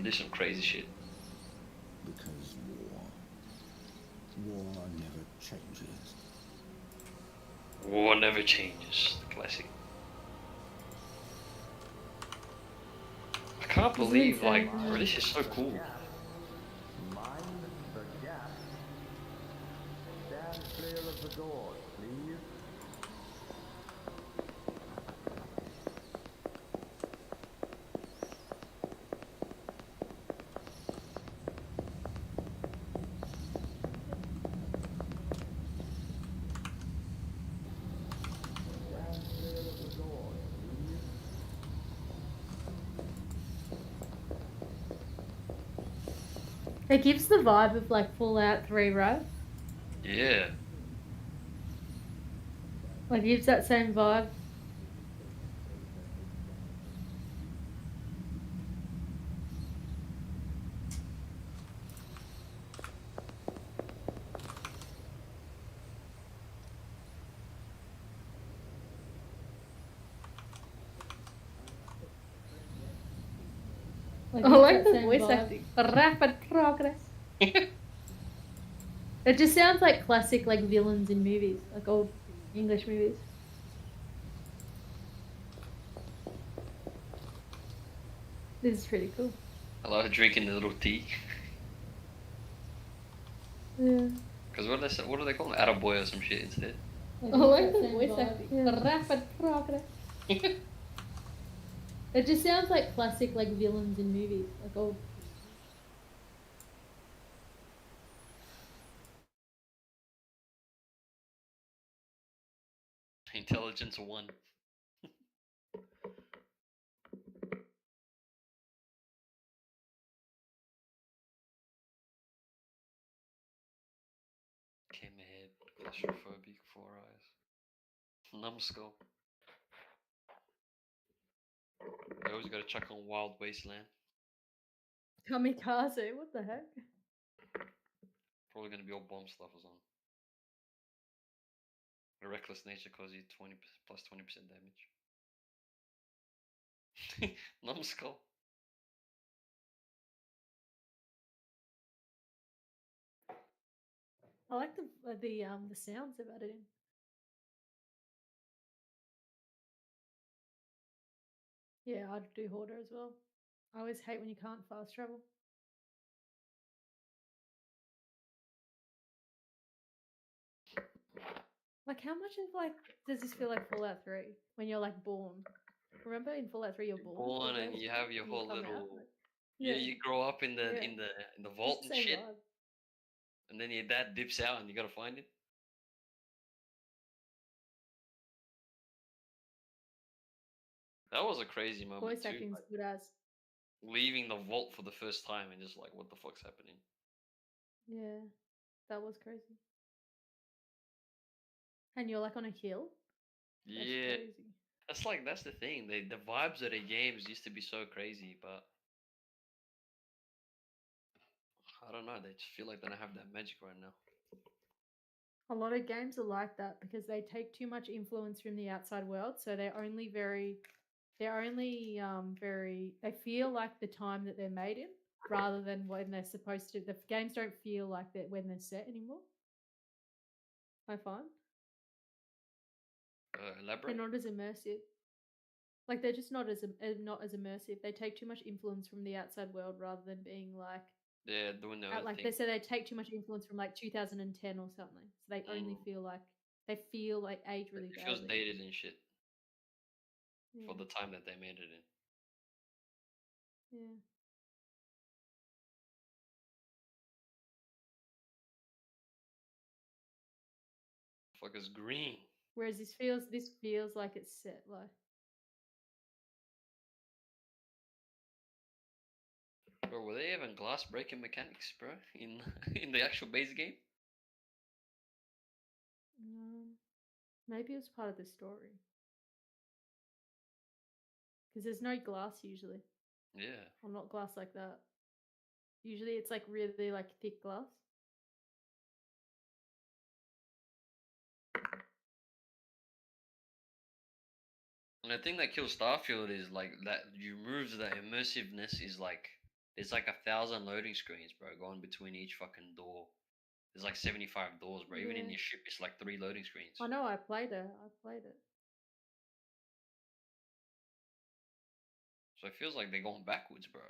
do some crazy shit. Because war never changes. War never changes. The classic. I can't Isn't believe, insane, like, isn't bro, it? this is so cool. Mind the gap. Stand clear of the doors, please. Stand clear of the doors, please. It gives the vibe of like Fallout 3, right? Yeah. Like it gives that same vibe. I like the voice acting. Rapid progress. It just sounds like classic like villains in movies, like old English movies. This is pretty cool. I love drinking the little tea. Yeah. Because what do they call them? Attaboy or some shit instead. I like the voice acting. Yeah. Rapid progress. It just sounds like classic like villains in movies, like old. Intelligence 1. Came ahead. Claustrophobic. 4 eyes. Numbskull. They always gotta chuck on Wild Wasteland. Kamikaze, what the heck? Probably gonna be all bomb stuff or something. A reckless nature causes you 20 plus 20% damage. Numbskull. I like the sounds they've added in. Yeah, I'd do Hoarder as well. I always hate when you can't fast travel. Like, how much of like does this feel like Fallout 3 when you're like born? Remember in Fallout 3 you're born, Born and you have your and you whole come out. little. Like, Yeah, yeah, you grow up in the yeah, in the it's vault the and same shit, vibe. and then your dad dips out and you gotta find it. That was a crazy moment Voice too. acting's Like good as. leaving the vault for the first time and just like, what the fuck's happening? Yeah, that was crazy. And you're like on a hill. That's Yeah, crazy. that's the thing. The vibes of the games used to be so crazy, but I don't know. They just feel like they don't have that magic right now. A lot of games are like that because they take too much influence from the outside world, so they're only very they feel like the time that they're made in rather than when they're supposed to. The games don't feel like that when they're set anymore. I find they're Elaborate. not as immersive. Like they're just not as immersive. They take too much influence from the outside world rather than being like They're doing their own like thing. they say they take too much influence from like 2010 or something. So they only Mm. feel like age really It feels badly. dated and shit for Yeah, the time that they made it in. yeah. Fuck is green. Whereas this feels like it's set like Bro, were they even glass breaking mechanics, bro, in in the actual base game? um, maybe it was part of the story because there's no glass usually, Yeah. or not glass like that. Usually it's like really like thick glass. And the thing that kills Starfield is like that you removes the immersiveness is like There's like 1,000 loading screens, bro, going between each fucking door. There's like 75 doors, bro. Even in Yeah. your ship, it's like 3 loading screens. I know. I played it. I played it. So it feels like they're going backwards, bro.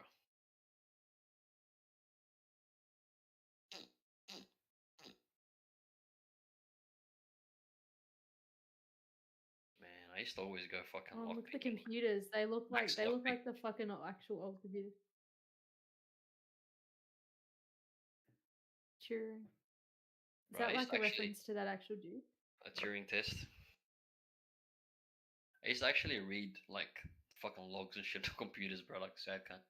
Man, I used to always go fucking Oh, lock look at the picking. computers. They look like Max they look lockpick. like the fucking actual old computers. Turing. Is Bro, I that used like to a actually reference to that actual dude? a Turing test. I used to actually read like fucking logs and shit on computers, bro, like sad cunt.